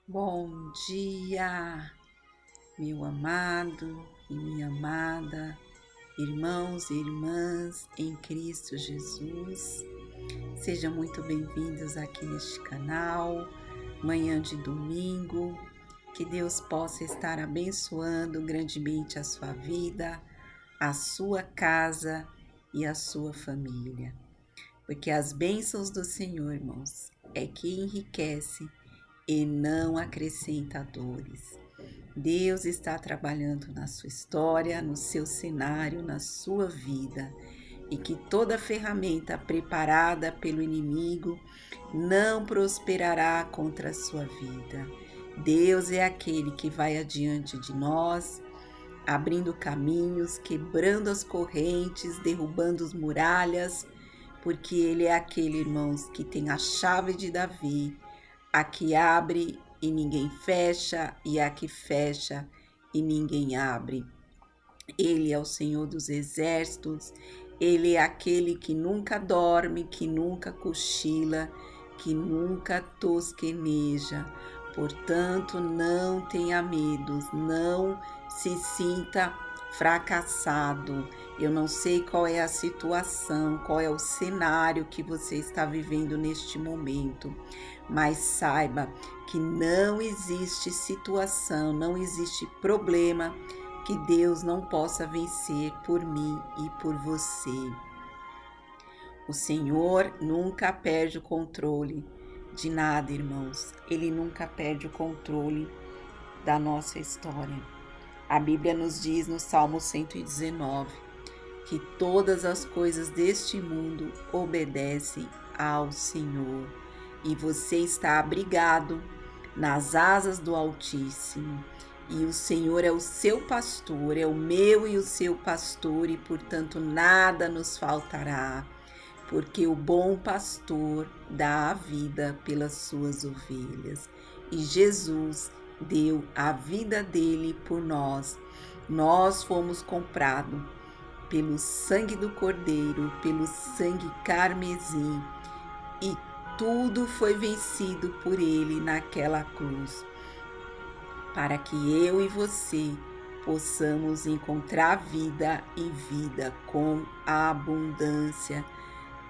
Bom dia, meu amado e minha amada, irmãos e irmãs em Cristo Jesus. Sejam muito bem-vindos aqui neste canal, manhã de domingo. Que Deus possa estar abençoando grandemente a sua vida, a sua casa e a sua família. Porque as bênçãos do Senhor, irmãos, é que enriquece e não acrescenta dores. Deus está trabalhando na sua história, no seu cenário, na sua vida, e que toda ferramenta preparada pelo inimigo não prosperará contra a sua vida. Deus é aquele que vai adiante de nós, abrindo caminhos, quebrando as correntes, derrubando as muralhas, porque Ele é aquele, irmãos, que tem a chave de Davi, a que abre e ninguém fecha, e a que fecha e ninguém abre. Ele é o Senhor dos exércitos, ele é aquele que nunca dorme, que nunca cochila, que nunca tosqueneja. Portanto, não tenha medo, não se sinta fracassado. Eu não sei qual é a situação, qual é o cenário que você está vivendo neste momento, mas saiba que não existe situação, não existe problema que Deus não possa vencer por mim e por você. O Senhor nunca perde o controle de nada, irmãos. Ele nunca perde o controle da nossa história. A Bíblia nos diz no Salmo 119 que todas as coisas deste mundo obedecem ao Senhor e você está abrigado nas asas do Altíssimo. E o Senhor é o seu pastor, é o meu e o seu pastor, e portanto nada nos faltará, porque o bom pastor dá a vida pelas suas ovelhas. E Jesus deu a vida dele por nós. Nós fomos comprados pelo sangue do Cordeiro, pelo sangue carmesim, e tudo foi vencido por ele naquela cruz, para que eu e você possamos encontrar vida e vida com abundância.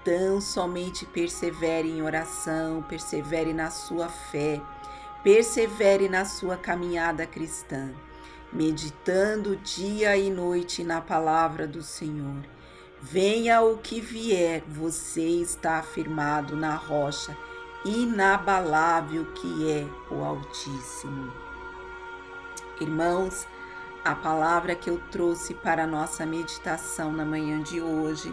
Tão somente persevere em oração, persevere na sua fé, persevere na sua caminhada cristã, meditando dia e noite na palavra do Senhor. Venha o que vier, você está afirmado na rocha inabalável que é o Altíssimo. Irmãos, a palavra que eu trouxe para a nossa meditação na manhã de hoje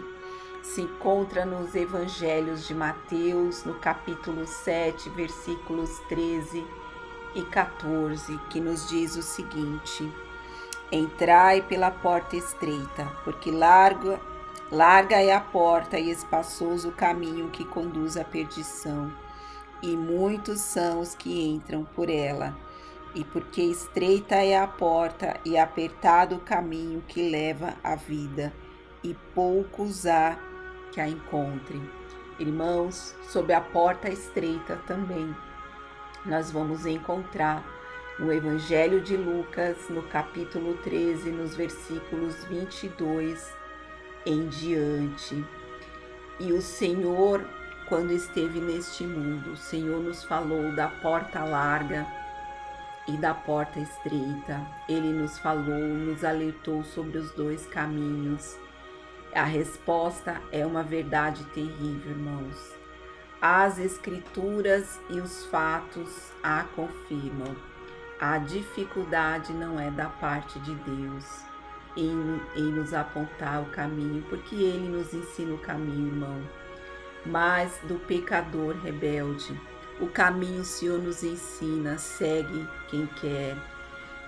se encontra nos Evangelhos de Mateus, no capítulo 7, versículos 13 e 14, que nos diz o seguinte: Entrai pela porta estreita, porque larga é a porta e espaçoso o caminho que conduz à perdição, e muitos são os que entram por ela. E porque estreita é a porta e apertado o caminho que leva à vida, e poucos há que a encontrem. Irmãos, sob a porta estreita também nós vamos encontrar no Evangelho de Lucas, no capítulo 13, nos versículos 22 em diante. E o Senhor, quando esteve neste mundo, o Senhor nos falou da porta larga e da porta estreita. Ele nos falou, nos alertou sobre os dois caminhos. A resposta é uma verdade terrível, irmãos. As Escrituras e os fatos a confirmam. A dificuldade não é da parte de Deus em nos apontar o caminho, porque Ele nos ensina o caminho, irmão, mas do pecador rebelde. O caminho o Senhor nos ensina, segue quem quer.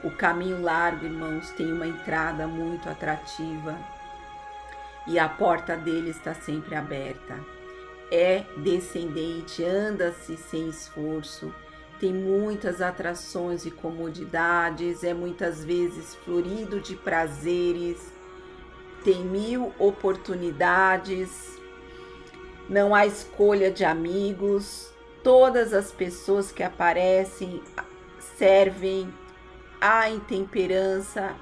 O caminho largo, irmãos, tem uma entrada muito atrativa e a porta dele está sempre aberta. É descendente, anda-se sem esforço, tem muitas atrações e comodidades, é muitas vezes florido de prazeres, tem 1000 oportunidades, não há escolha de amigos, todas as pessoas que aparecem servem à intemperança,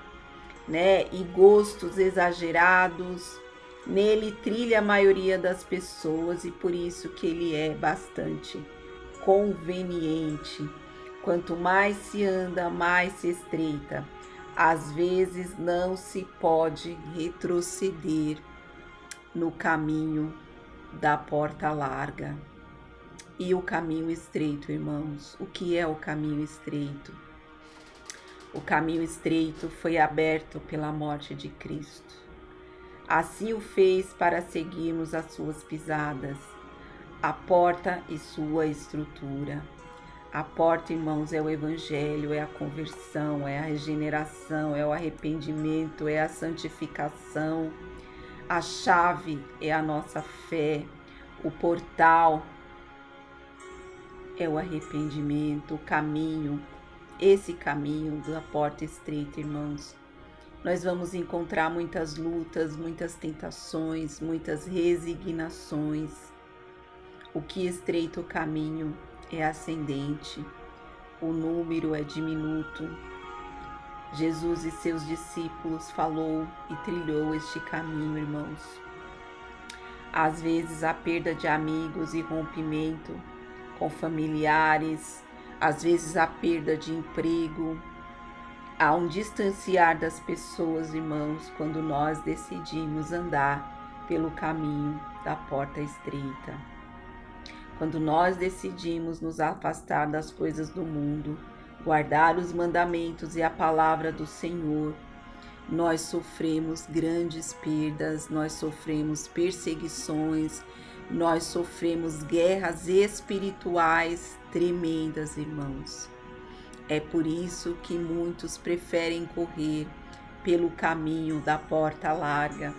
né, e gostos exagerados. Nele trilha a maioria das pessoas e por isso que ele é bastante conveniente. Quanto mais se anda, mais se estreita. Às vezes não se pode retroceder no caminho da porta larga. E o caminho estreito, irmãos, o que é o caminho estreito? O caminho estreito foi aberto pela morte de Cristo. Assim o fez para seguirmos as suas pisadas, a porta e sua estrutura. A porta, irmãos, é o evangelho, é a conversão, é a regeneração, é o arrependimento, é a santificação. A chave é a nossa fé. O portal é o arrependimento, o caminho. Esse caminho da porta estreita, irmãos, nós vamos encontrar muitas lutas, muitas tentações, muitas resignações. O que estreita o caminho é ascendente, o número é diminuto. Jesus e seus discípulos falou e trilhou este caminho, irmãos. Às vezes a perda de amigos e rompimento com familiares, às vezes a perda de emprego, há um distanciar das pessoas, irmãos, quando nós decidimos andar pelo caminho da porta estreita. Quando nós decidimos nos afastar das coisas do mundo, guardar os mandamentos e a palavra do Senhor, nós sofremos grandes perdas, nós sofremos perseguições, nós sofremos guerras espirituais tremendas, irmãos. É por isso que muitos preferem correr pelo caminho da porta larga,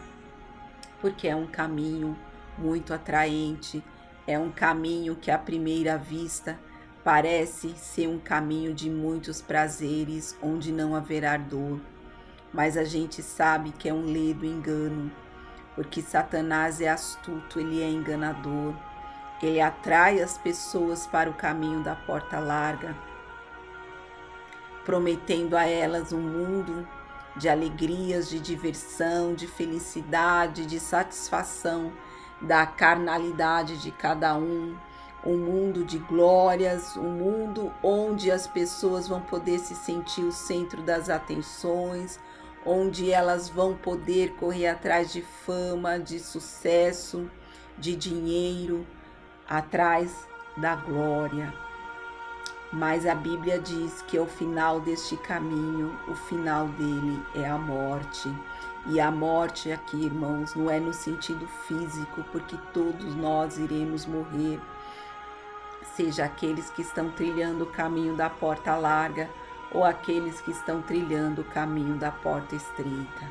porque é um caminho muito atraente, é um caminho que à primeira vista parece ser um caminho de muitos prazeres, onde não haverá dor. Mas a gente sabe que é um ledo engano, porque Satanás é astuto, ele é enganador. Ele atrai as pessoas para o caminho da porta larga, prometendo a elas um mundo de alegrias, de diversão, de felicidade, de satisfação da carnalidade de cada um mundo de glórias, um mundo onde as pessoas vão poder se sentir o centro das atenções, onde elas vão poder correr atrás de fama, de sucesso, de dinheiro, atrás da glória. Mas a Bíblia diz que ao final deste caminho, o final dele é a morte. E a morte aqui, irmãos, não é no sentido físico, porque todos nós iremos morrer, seja aqueles que estão trilhando o caminho da porta larga ou aqueles que estão trilhando o caminho da porta estreita.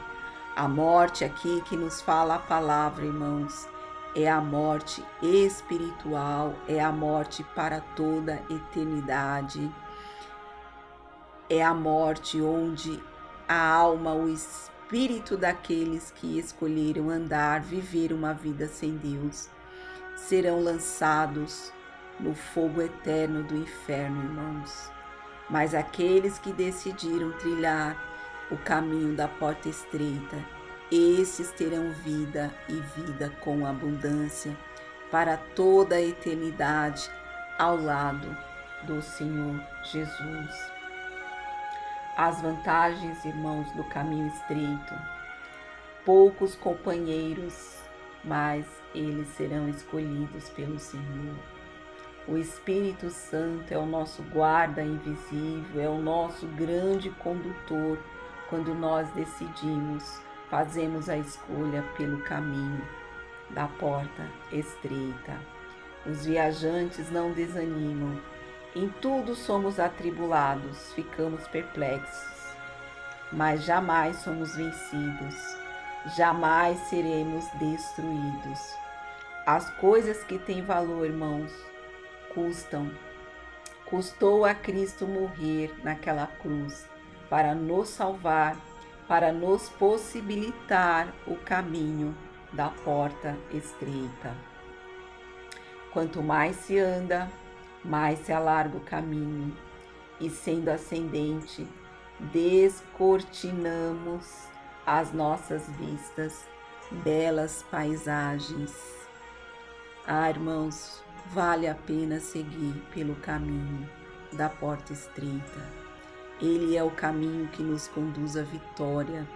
A morte aqui que nos fala a palavra, irmãos, é a morte espiritual, é a morte para toda a eternidade. É a morte onde a alma, o espírito daqueles que escolheram andar, viver uma vida sem Deus, serão lançados no fogo eterno do inferno, irmãos. Mas aqueles que decidiram trilhar o caminho da porta estreita, esses terão vida e vida com abundância para toda a eternidade ao lado do Senhor Jesus. As vantagens, irmãos, do caminho estreito: poucos companheiros, mas eles serão escolhidos pelo Senhor. O Espírito Santo é o nosso guarda invisível, é o nosso grande condutor quando nós decidimos, fazemos a escolha pelo caminho da porta estreita. Os viajantes não desanimam. Em tudo somos atribulados, ficamos perplexos, mas jamais somos vencidos, jamais seremos destruídos. As coisas que têm valor, irmãos, custou a Cristo morrer naquela cruz para nos salvar, para nos possibilitar o caminho da porta estreita. Quanto mais se anda, mais se alarga o caminho. e sendo ascendente, descortinamos as nossas vistas, belas paisagens. Irmãos, vale a pena seguir pelo caminho da porta estreita. Ele é o caminho que nos conduz à vitória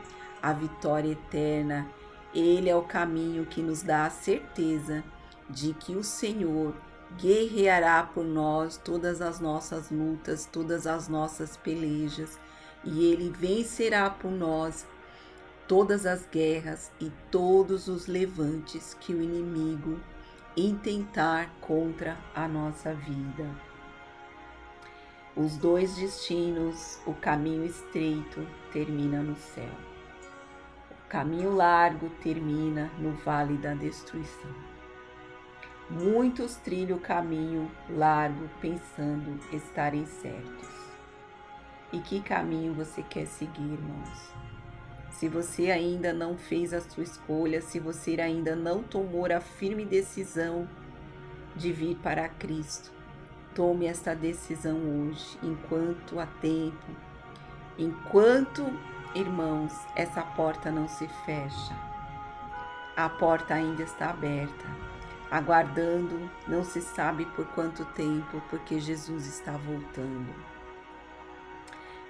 eterna. Ele é o caminho que nos dá a certeza de que o Senhor guerreará por nós todas as nossas lutas, todas as nossas pelejas, e Ele vencerá por nós todas as guerras e todos os levantes que o inimigo intentar contra a nossa vida. Os dois destinos, o caminho estreito termina no céu. O caminho largo termina no vale da destruição. Muitos trilham o caminho largo pensando estarem certos. E que caminho você quer seguir, irmãos? Se você ainda não fez a sua escolha, se você ainda não tomou a firme decisão de vir para Cristo, tome esta decisão hoje, enquanto há tempo, enquanto, irmãos, essa porta não se fecha. A porta ainda está aberta, aguardando, não se sabe por quanto tempo, porque Jesus está voltando.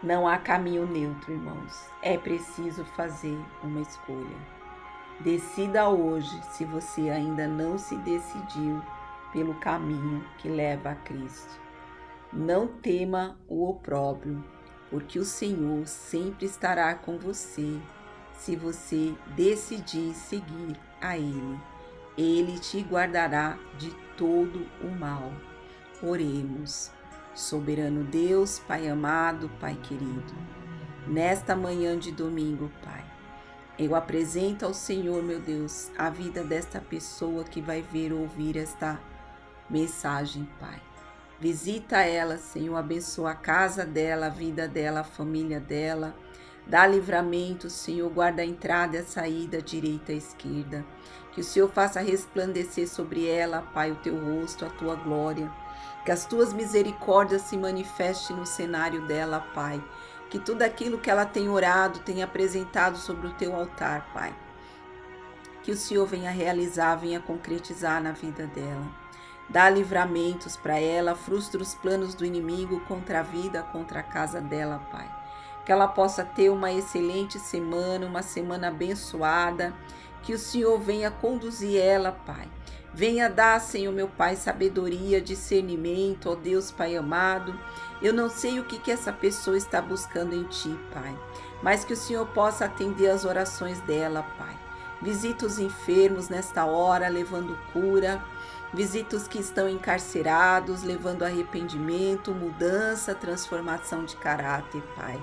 Não há caminho neutro, irmãos. É preciso fazer uma escolha. Decida hoje, se você ainda não se decidiu pelo caminho que leva a Cristo. Não tema o opróbrio, porque o Senhor sempre estará com você se você decidir seguir a Ele. Ele te guardará de todo o mal. Oremos. Soberano Deus, Pai amado, Pai querido, nesta manhã de domingo, Pai, eu apresento ao Senhor, meu Deus, a vida desta pessoa que vai ver ou ouvir esta mensagem, Pai. Visita ela, Senhor, abençoa a casa dela, a vida dela, a família dela. Dá livramento, Senhor, guarda a entrada e a saída, a direita e a esquerda. Que o Senhor faça resplandecer sobre ela, Pai, o teu rosto, a tua glória. Que as tuas misericórdias se manifestem no cenário dela, Pai. Que tudo aquilo que ela tem orado, tem apresentado sobre o teu altar, Pai. Que o Senhor venha realizar, venha concretizar na vida dela. Dá livramentos para ela, frustra os planos do inimigo contra a vida, contra a casa dela, Pai. Que ela possa ter uma excelente semana, uma semana abençoada. Que o Senhor venha conduzir ela, Pai. Venha dar, Senhor, meu Pai, sabedoria, discernimento, ó Deus, Pai amado. Eu não sei o que essa pessoa está buscando em Ti, Pai, mas que o Senhor possa atender as orações dela, Pai. Visita os enfermos nesta hora, levando cura. Visita os que estão encarcerados, levando arrependimento, mudança, transformação de caráter, Pai.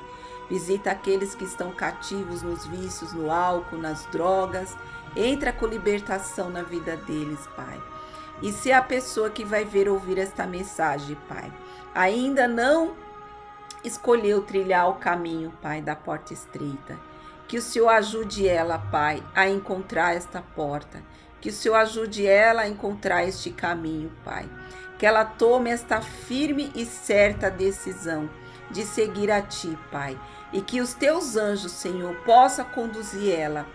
Visita aqueles que estão cativos nos vícios, no álcool, nas drogas. Entra com libertação na vida deles, Pai. E se a pessoa que vai ver ou ouvir esta mensagem, Pai, ainda não escolheu trilhar o caminho, Pai, da porta estreita, que o Senhor ajude ela, Pai, a encontrar esta porta. Que o Senhor ajude ela a encontrar este caminho, Pai. Que ela tome esta firme e certa decisão de seguir a Ti, Pai. E que os Teus anjos, Senhor, possam conduzir ela,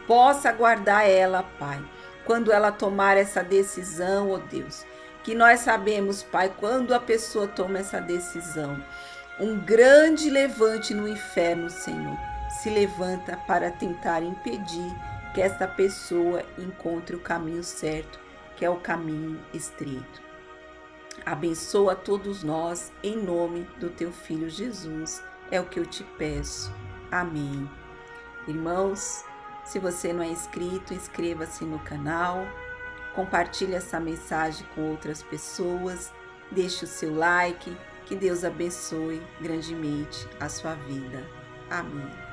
possa guardar ela, Pai, quando ela tomar essa decisão, ó Deus. Que nós sabemos, Pai, quando a pessoa toma essa decisão, um grande levante no inferno, Senhor, se levanta para tentar impedir que esta pessoa encontre o caminho certo, que é o caminho estreito. Abençoa todos nós, em nome do Teu Filho Jesus, é o que eu te peço. Amém. Irmãos, se você não é inscrito, inscreva-se no canal, compartilhe essa mensagem com outras pessoas, deixe o seu like, que Deus abençoe grandemente a sua vida. Amém.